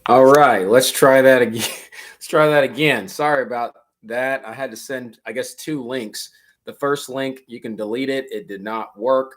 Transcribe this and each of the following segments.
All right, let's try that again. Let's try that again. Sorry about that. I had to send, I guess, two links. The first link, you can delete it. It did not work.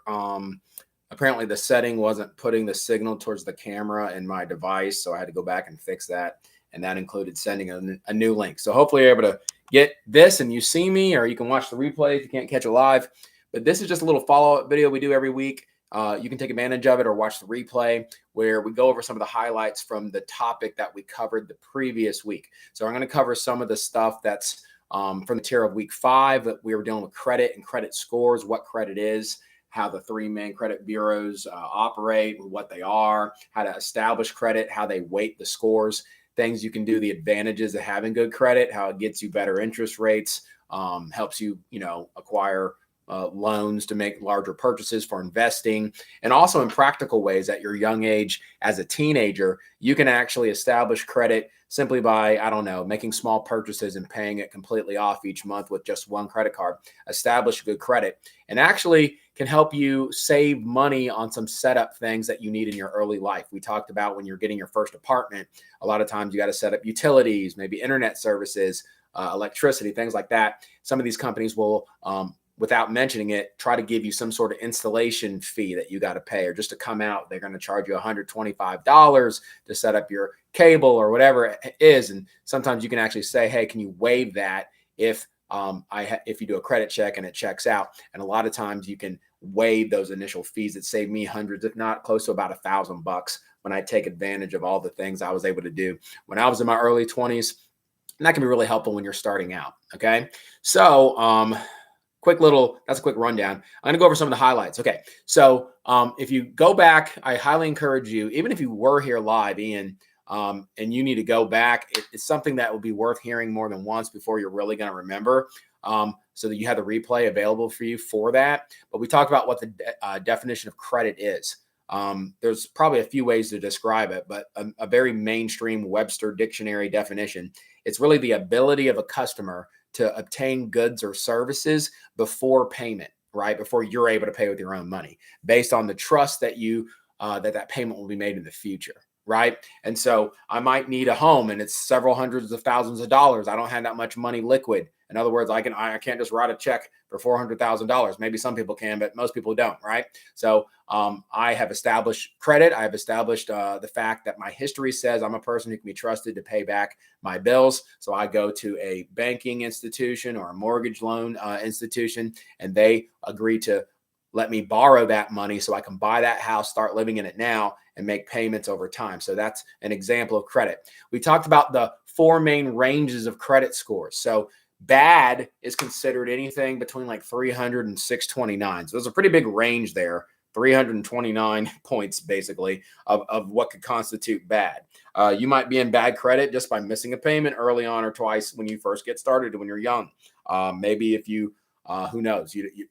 Apparently, the setting wasn't putting the signal towards the camera in my device, so I had to go back and fix that. And that included sending a new link. So hopefully, you're able to get this and you see me, or you can watch the replay if you can't catch it live. But this is just a little follow-up video we do every week. You can take advantage of it or watch the replay where we go over some of the highlights from the topic that we covered the previous week. So I'm going to cover some of the stuff that's from the tier of week 5 that we were dealing with credit and credit scores, what credit is, how the three main credit bureaus operate, what they are, how to establish credit, how they weight the scores, things you can do, the advantages of having good credit, how it gets you better interest rates, helps you, acquire loans to make larger purchases for investing, and also in practical ways at your young age as a teenager, you can actually establish credit simply by, I don't know, making small purchases and paying it completely off each month with just one credit card. Establish good credit and actually can help you save money on some setup things that you need in your early life. We talked about when you're getting your first apartment, a lot of times you got to set up utilities, maybe internet services, electricity, things like that. Some of these companies will without mentioning it, try to give you some sort of installation fee that you got to pay, or just to come out, they're going to charge you $125 to set up your cable or whatever it is. And sometimes you can actually say, hey, can you waive that if if you do a credit check and it checks out? And a lot of times you can waive those initial fees that save me hundreds, if not close to about $1,000 when I take advantage of all the things I was able to do when I was in my early 20s. And that can be really helpful when you're starting out. Okay. So, that's a quick rundown. I'm going to go over some of the highlights. Okay. So if you go back, I highly encourage you, even if you were here live, Ian, and you need to go back, it's something that will be worth hearing more than once before you're really going to remember, so that you have the replay available for you for that. But we talked about what the definition of credit is. There's probably a few ways to describe it, but a very mainstream Webster dictionary definition, it's really the ability of a customer to obtain goods or services before payment, right? Before you're able to pay with your own money, based on the trust that that payment will be made in the future, right? And so I might need a home and it's several hundreds of thousands of dollars. I don't have that much money liquid. In other words, I can't just write a check for $400,000. Maybe some people can, but most people don't, right? So I have established credit. I have established the fact that my history says I'm a person who can be trusted to pay back my bills. So I go to a banking institution or a mortgage loan institution, and they agree to let me borrow that money so I can buy that house, start living in it now, and make payments over time. So that's an example of credit. We talked about the 4 main ranges of credit scores. So bad is considered anything between like 300 and 629. So there's a pretty big range there, 329 points basically of what could constitute bad. You might be in bad credit just by missing a payment early on or twice when you first get started when you're young. Maybe if you who knows, you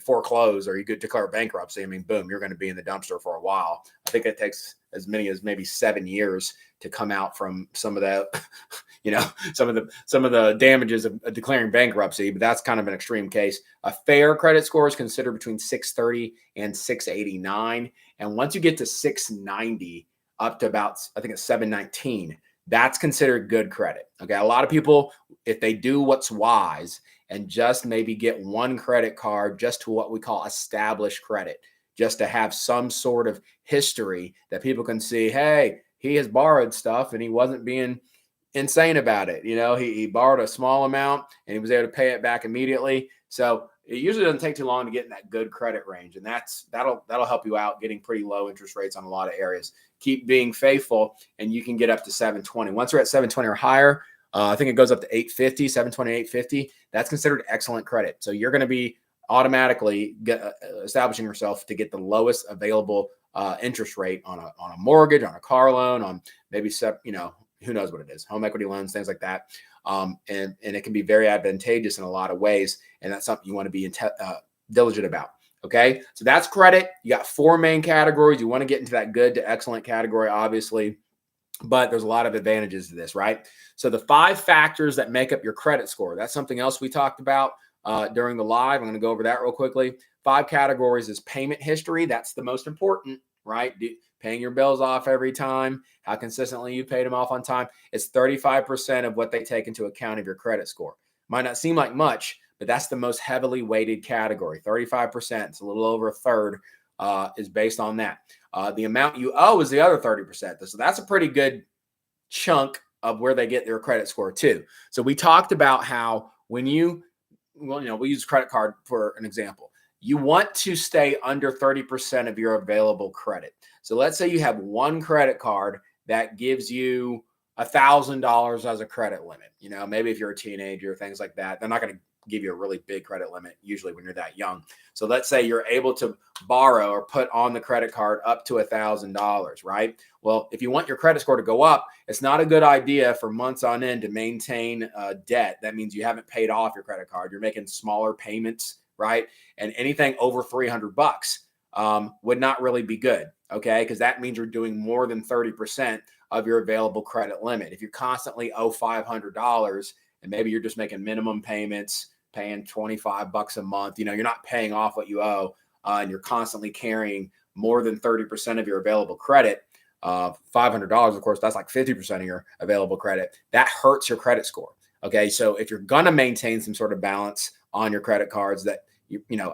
foreclose or you could declare bankruptcy. I mean, boom, you're going to be in the dumpster for a while. I think it takes as many as maybe 7 years to come out from some of that, some of the damages of declaring bankruptcy, but that's kind of an extreme case. A fair credit score is considered between 630 and 689. And once you get to 690 up to about, I think it's 719, that's considered good credit. Okay. A lot of people, if they do what's wise and just maybe get one credit card just to what we call established credit, just to have some sort of history that people can see, hey, he has borrowed stuff and he wasn't being insane about it. He borrowed a small amount and he was able to pay it back immediately. So it usually doesn't take too long to get in that good credit range. And that'll help you out getting pretty low interest rates on a lot of areas. Keep being faithful and you can get up to 720. Once you're at 720 or higher, I think it goes up to 850, 720, 850. That's considered excellent credit. So you're going to be automatically establishing yourself to get the lowest available interest rate on a mortgage, on a car loan, on maybe who knows what it is, home equity loans, things like that. And it can be very advantageous in a lot of ways. And that's something you want to be diligent about. Okay. So that's credit. You got 4 main categories. You want to get into that good to excellent category, obviously, but there's a lot of advantages to this, right? So the 5 factors that make up your credit score, that's something else we talked about during the live. I'm going to go over that real quickly. 5 categories is payment history. That's the most important. right? Paying your bills off every time, how consistently you paid them off on time. It's 35% of what they take into account of your credit score. Might not seem like much, but that's the most heavily weighted category. 35%, it's a little over a third, is based on that. The amount you owe is the other 30%. So that's a pretty good chunk of where they get their credit score too. So we talked about how when we use credit card for an example. You want to stay under 30% of your available credit. So let's say you have one credit card that gives you $1,000 as a credit limit. Maybe if you're a teenager, things like that, they're not going to give you a really big credit limit usually when you're that young. So let's say you're able to borrow or put on the credit card up to $1,000, right? Well, if you want your credit score to go up, it's not a good idea for months on end to maintain debt. That means you haven't paid off your credit card. You're making smaller payments, right? And anything over $300 would not really be good, okay? Because that means you're doing more than 30% of your available credit limit. If you constantly owe $500 and maybe you're just making minimum payments, paying $25 a month, you're not paying off what you owe, and you're constantly carrying more than 30% of your available credit, $500, of course, that's like 50% of your available credit. That hurts your credit score. Okay. So if you're going to maintain some sort of balance on your credit cards, that,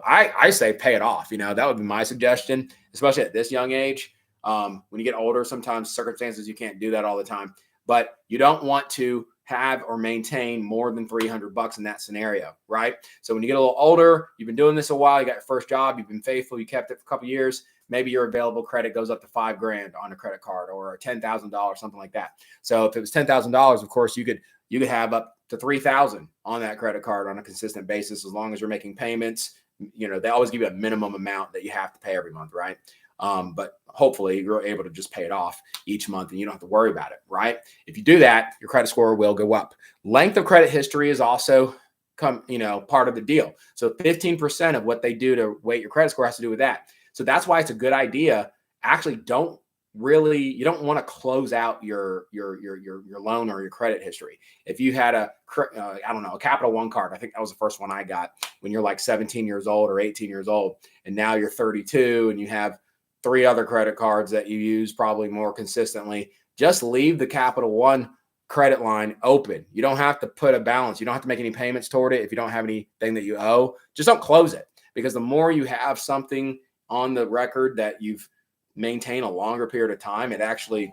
I say pay it off. That would be my suggestion, especially at this young age. When you get older, sometimes circumstances, you can't do that all the time, but you don't want to have or maintain more than $300 in that scenario, right? So when you get a little older, you've been doing this a while, you got your first job, you've been faithful, you kept it for a couple of years, maybe your available credit goes up to $5,000 on a credit card or $10,000, something like that. So if it was $10,000, of course, you could have up to $3,000 on that credit card on a consistent basis, as long as you're making payments. They always give you a minimum amount that you have to pay every month, right? But hopefully you're able to just pay it off each month and you don't have to worry about it, right? If you do that, your credit score will go up. Length of credit history is also part of the deal. So 15% of what they do to weight your credit score has to do with that. So that's why it's a good idea. Actually, you don't want to close out your loan or your credit history. If you had a Capital One card, I think that was the first one I got when you're like 17 years old or 18 years old, and now you're 32 and you have 3 other credit cards that you use probably more consistently, just leave the Capital One credit line open. You don't have to put a balance. You don't have to make any payments toward it. If you don't have anything that you owe, just don't close it, because the more you have something on the record that you've maintained a longer period of time, it actually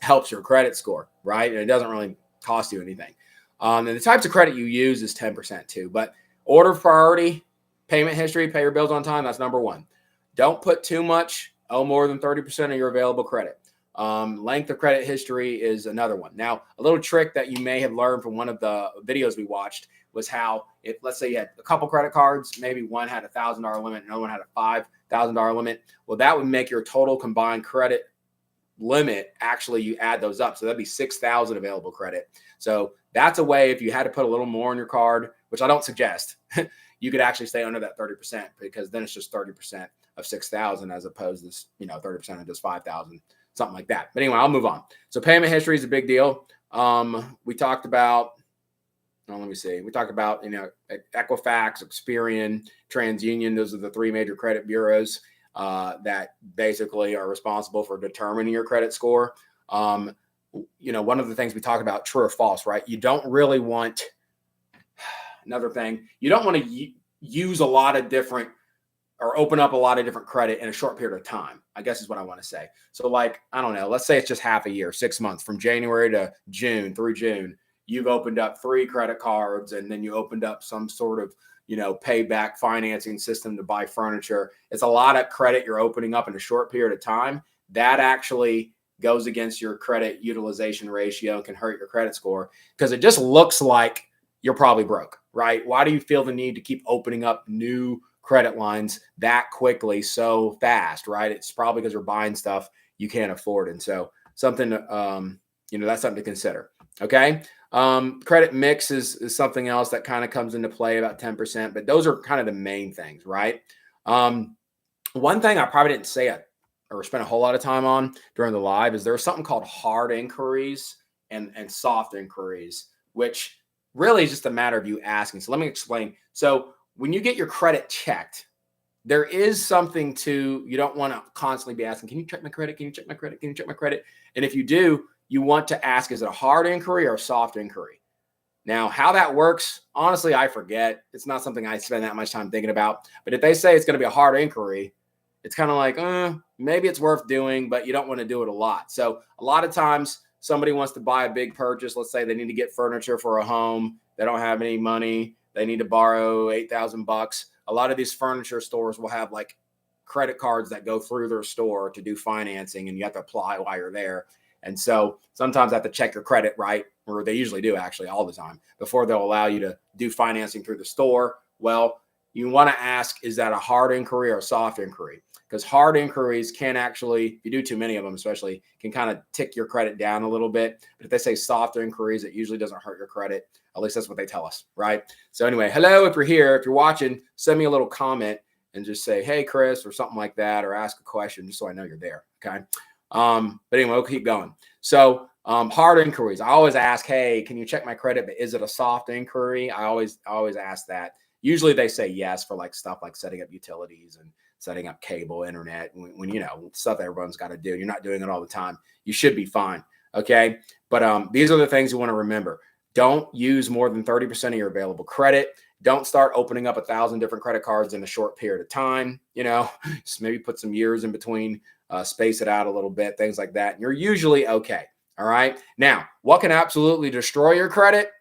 helps your credit score, right? And it doesn't really cost you anything. And the types of credit you use is 10% too, but order of priority, payment history, pay your bills on time. That's number one. Don't put too much, owe more than 30% of your available credit. Length of credit history is another one. Now, a little trick that you may have learned from one of the videos we watched was how, if let's say you had a couple credit cards, maybe one had $1,000 limit, another one had a $5,000 limit. Well, that would make your total combined credit limit, actually, you add those up. So that'd be 6,000 available credit. So that's a way, if you had to put a little more on your card, which I don't suggest, you could actually stay under that 30%, because then it's just 30% of 6,000 as opposed to 30% of just 5,000, something like that. But anyway, I'll move on. So payment history is a big deal. We talked about, let me see. We talked about, Equifax, Experian, TransUnion. Those are the 3 major credit bureaus that basically are responsible for determining your credit score. One of the things we talk about, true or false, right? You don't really want, another thing, you don't want to use a lot of different, or open up a lot of different credit in a short period of time, I guess is what I want to say. So like, I don't know, let's say it's just half a year, 6 months, from January to June, through June, you've opened up 3 credit cards, and then you opened up some sort of, payback financing system to buy furniture. It's a lot of credit you're opening up in a short period of time. That actually goes against your credit utilization ratio and can hurt your credit score, because it just looks like you're probably broke, right? Why do you feel the need to keep opening up new credit lines that quickly, so fast, right? It's probably because you're buying stuff you can't afford. And so something, that's something to consider. Okay. Credit mix is something else that kind of comes into play, about 10%, but those are kind of the main things, right? One thing I probably didn't say or spend a whole lot of time on during the live is there's something called hard inquiries and soft inquiries, which really is just a matter of you asking. So let me explain. So when you get your credit checked, there is something to, you don't want to constantly be asking, can you check my credit? Can you check my credit? Can you check my credit? And if you do, you want to ask, is it a hard inquiry or a soft inquiry? Now, how that works, honestly, I forget. It's not something I spend that much time thinking about. But if they say it's going to be a hard inquiry, it's kind of like, maybe it's worth doing, but you don't want to do it a lot. So a lot of times somebody wants to buy a big purchase. Let's say they need to get furniture for a home. They don't have any money. They need to borrow $8,000. A lot of these furniture stores will have like credit cards that go through their store to do financing, and you have to apply while you're there. And so sometimes I have to check your credit, right? Or they usually do, actually, all the time, before they'll allow you to do financing through the store. Well, you want to ask, is that a hard inquiry or a soft inquiry? Because hard inquiries can actually, if you do too many of them especially, can kind of tick your credit down a little bit. But if they say soft inquiries, it usually doesn't hurt your credit. At least that's what they tell us, right? So anyway, hello, if you're here, if you're watching, send me a little comment and just say, hey, Chris, or something like that, or ask a question just so I know you're there, okay? But anyway, we'll keep going. So hard inquiries, I always ask, hey, can you check my credit? But is it a soft inquiry? I always ask that. Usually they say yes for like stuff like setting up utilities and setting up cable, internet, when you know, stuff that everyone's got to do. You're not doing it all the time. You should be fine. Okay. But these are the things you want to remember. Don't use more than 30% of your available credit. Don't start opening up 1,000 different credit cards in a short period of time. You know, just maybe put some years in between, space it out a little bit, things like that. And you're usually okay. All right. Now, what can absolutely destroy your credit?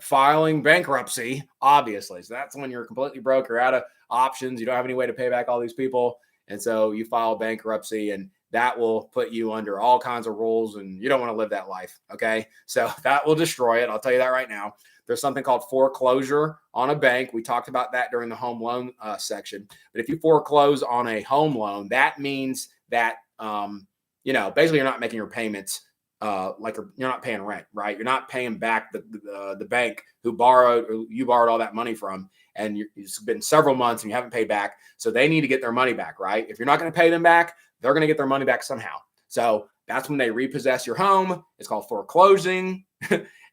Filing bankruptcy, obviously. So that's when you're completely broke. You're out of options. You don't have any way to pay back all these people. And so you file bankruptcy, and that will put you under all kinds of rules, and you don't want to live that life. Okay. So that will destroy it. I'll tell you that right now. There's something called foreclosure on a bank. We talked about that during the home loan section. But if you foreclose on a home loan, that means that, basically you're not making your payments. Like you're not paying rent, right? You're not paying back the bank you borrowed all that money from, and it's been several months and you haven't paid back. So they need to get their money back, right? If you're not going to pay them back, they're going to get their money back somehow. So that's when they repossess your home. It's called foreclosing.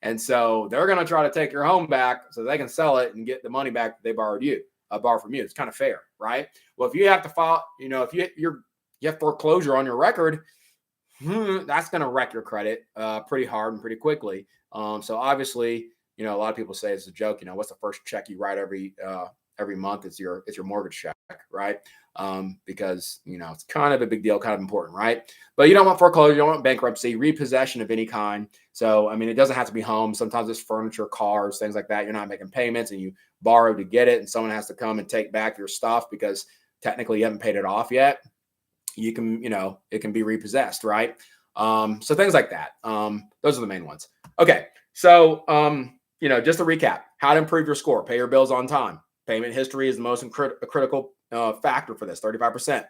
And so they're going to try to take your home back so they can sell it and get the money back that they borrowed from you. It's kind of fair, right? Well, if you have to file, if you have foreclosure on your record, that's going to wreck your credit pretty hard and pretty quickly. So obviously, a lot of people say it's a joke. What's the first check you write every month? It's your mortgage check, right? Because it's kind of a big deal, kind of important, right? But you don't want foreclosure, you don't want bankruptcy, repossession of any kind. So I mean, it doesn't have to be home. Sometimes it's furniture, cars, things like that. You're not making payments, and you borrow to get it, and someone has to come and take back your stuff because technically you haven't paid it off yet. You can, it can be repossessed, right? So things like that. Those are the main ones. Okay. So, just to recap, how to improve your score: pay your bills on time. Payment history is the most critical factor for this, 35%.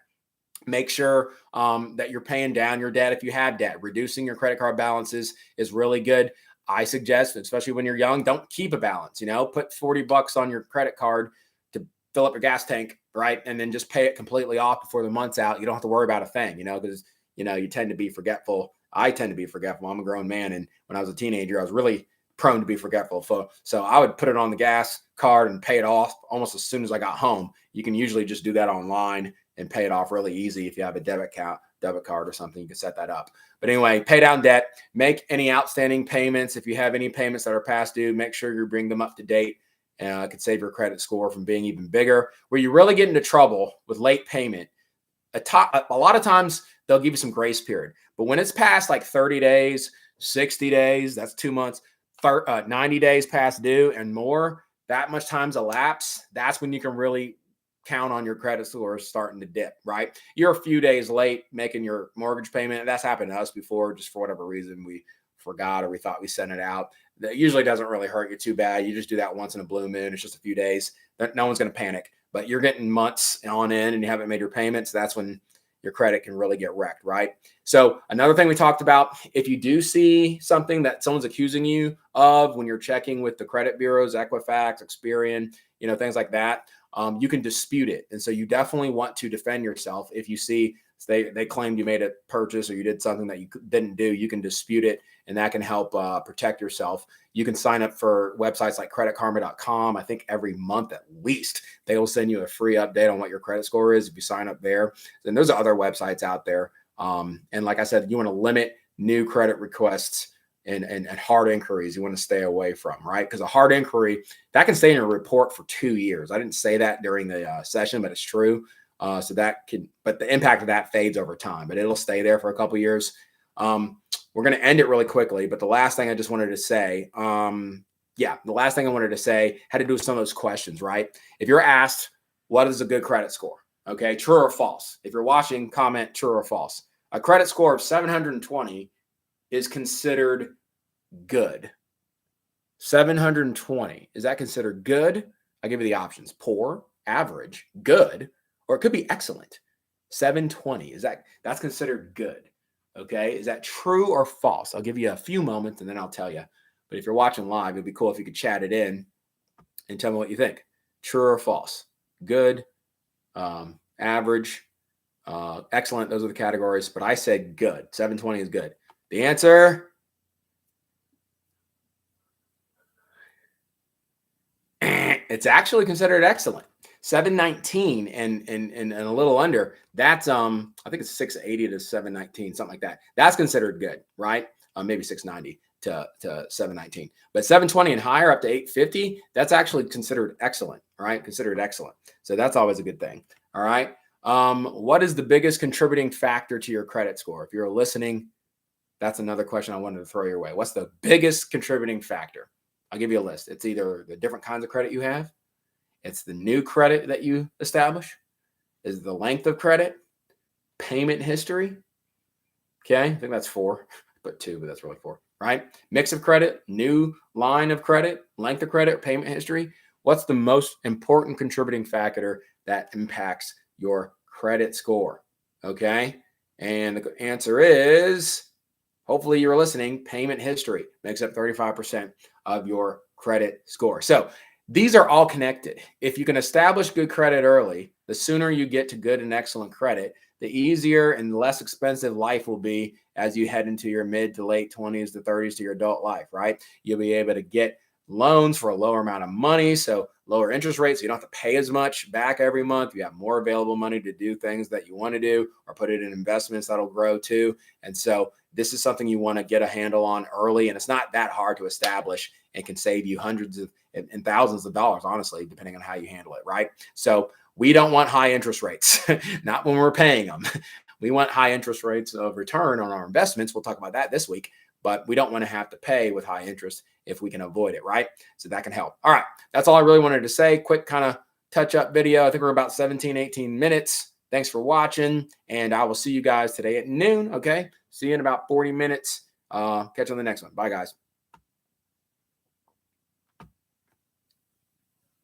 Make sure that you're paying down your debt if you have debt. Reducing your credit card balances is really good. I suggest, especially when you're young, don't keep a balance. Put $40 on your credit card to fill up your gas tank, right? And then just pay it completely off before the month's out. You don't have to worry about a thing, because you tend to be forgetful. I tend to be forgetful. I'm a grown man, and when I was a teenager, I was really prone to be forgetful. So I would put it on the gas card and pay it off almost as soon as I got home. You can usually just do that online and pay it off really easy. If you have a debit card or something, you can set that up. But anyway, pay down debt, make any outstanding payments. If you have any payments that are past due, make sure you bring them up to date. It could save your credit score from being even bigger. Where you really get into trouble with late payment, a lot of times they'll give you some grace period. But when it's past like 30 days, 60 days, that's 2 months, 90 days past due and more, that much time's elapsed, that's when you can really count on your credit score starting to dip, right? You're a few days late making your mortgage payment. That's happened to us before, just for whatever reason we forgot or we thought we sent it out. That usually doesn't really hurt you too bad. You just do that once in a blue moon. It's just a few days. No one's going to panic. But you're getting months on end and you haven't made your payments, that's when your credit can really get wrecked, right? So another thing we talked about, if you do see something that someone's accusing you of when you're checking with the credit bureaus, Equifax, Experian, things like that, you can dispute it. And so you definitely want to defend yourself if you see they claimed you made a purchase or you did something that you didn't do, you can dispute it, and that can help protect yourself. You can sign up for websites like creditkarma.com. I think every month at least they will send you a free update on what your credit score is if you sign up there. And there's other websites out there. And like I said, you want to limit new credit requests and hard inquiries you want to stay away from, right? Because a hard inquiry, that can stay in your report for 2 years. I didn't say that during the session, but it's true. So that can, but the impact of that fades over time, but it'll stay there for a couple of years. We're going to end it really quickly, but the last thing I just wanted to say, the last thing I wanted to say had to do with some of those questions, right? If you're asked, what is a good credit score? Okay, true or false? If you're watching, comment true or false. A credit score of 720 is considered good. 720, is that considered good? I'll give you the options: poor, average, good, or it could be excellent. 720, that's considered good. Okay, is that true or false? I'll give you a few moments and then I'll tell you. But if you're watching live, it'd be cool if you could chat it in and tell me what you think. True or false? Good, average, excellent. Those are the categories, but I said good. 720 is good. The answer, it's actually considered excellent. 719 and a little under, that's I think it's 680 to 719, something like that. That's considered good, right? Maybe 690 to 719. But 720 and higher up to 850, that's actually considered excellent, right? Considered excellent. So that's always a good thing. All right. What is the biggest contributing factor to your credit score? If you're listening, that's another question I wanted to throw your way. What's the biggest contributing factor? I'll give you a list. It's either the different kinds of credit you have, it's the new credit that you establish, is the length of credit, payment history. Okay, I think that's 4, but 2, but that's really 4, right? Mix of credit, new line of credit, length of credit, payment history. What's the most important contributing factor that impacts your credit score? Okay, and the answer is, hopefully you're listening, payment history makes up 35% of your credit score. So these are all connected. If you can establish good credit early, the sooner you get to good and excellent credit, the easier and less expensive life will be as you head into your mid to late 20s to 30s to your adult life, right? You'll be able to get loans for a lower amount of money, so lower interest rates. So you don't have to pay as much back every month. You have more available money to do things that you want to do or put it in investments that'll grow too. And so this is something you want to get a handle on early, and it's not that hard to establish and can save you hundreds of and thousands of dollars, honestly, depending on how you handle it, right? So we don't want high interest rates, not when we're paying them. We want high interest rates of return on our investments. We'll talk about that this week, but we don't want to have to pay with high interest if we can avoid it, right? So that can help. All right, that's all I really wanted to say. Quick kind of touch-up video. I think we're about 17, 18 minutes. Thanks for watching, and I will see you guys today at noon, okay? See you in about 40 minutes. Catch you on the next one. Bye, guys.